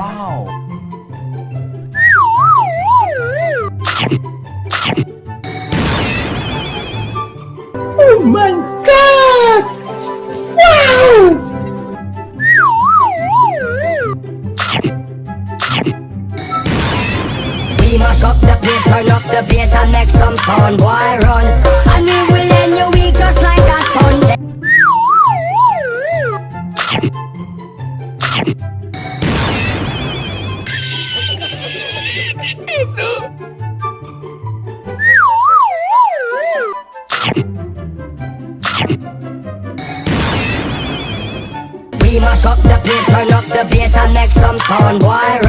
Wow. Oh my God! Wow! We mash up the place, turn up the bass and make some sound, boy run. And we will end your week just like a Sunday. We mash up the place, turn up the bass and make some sound, boy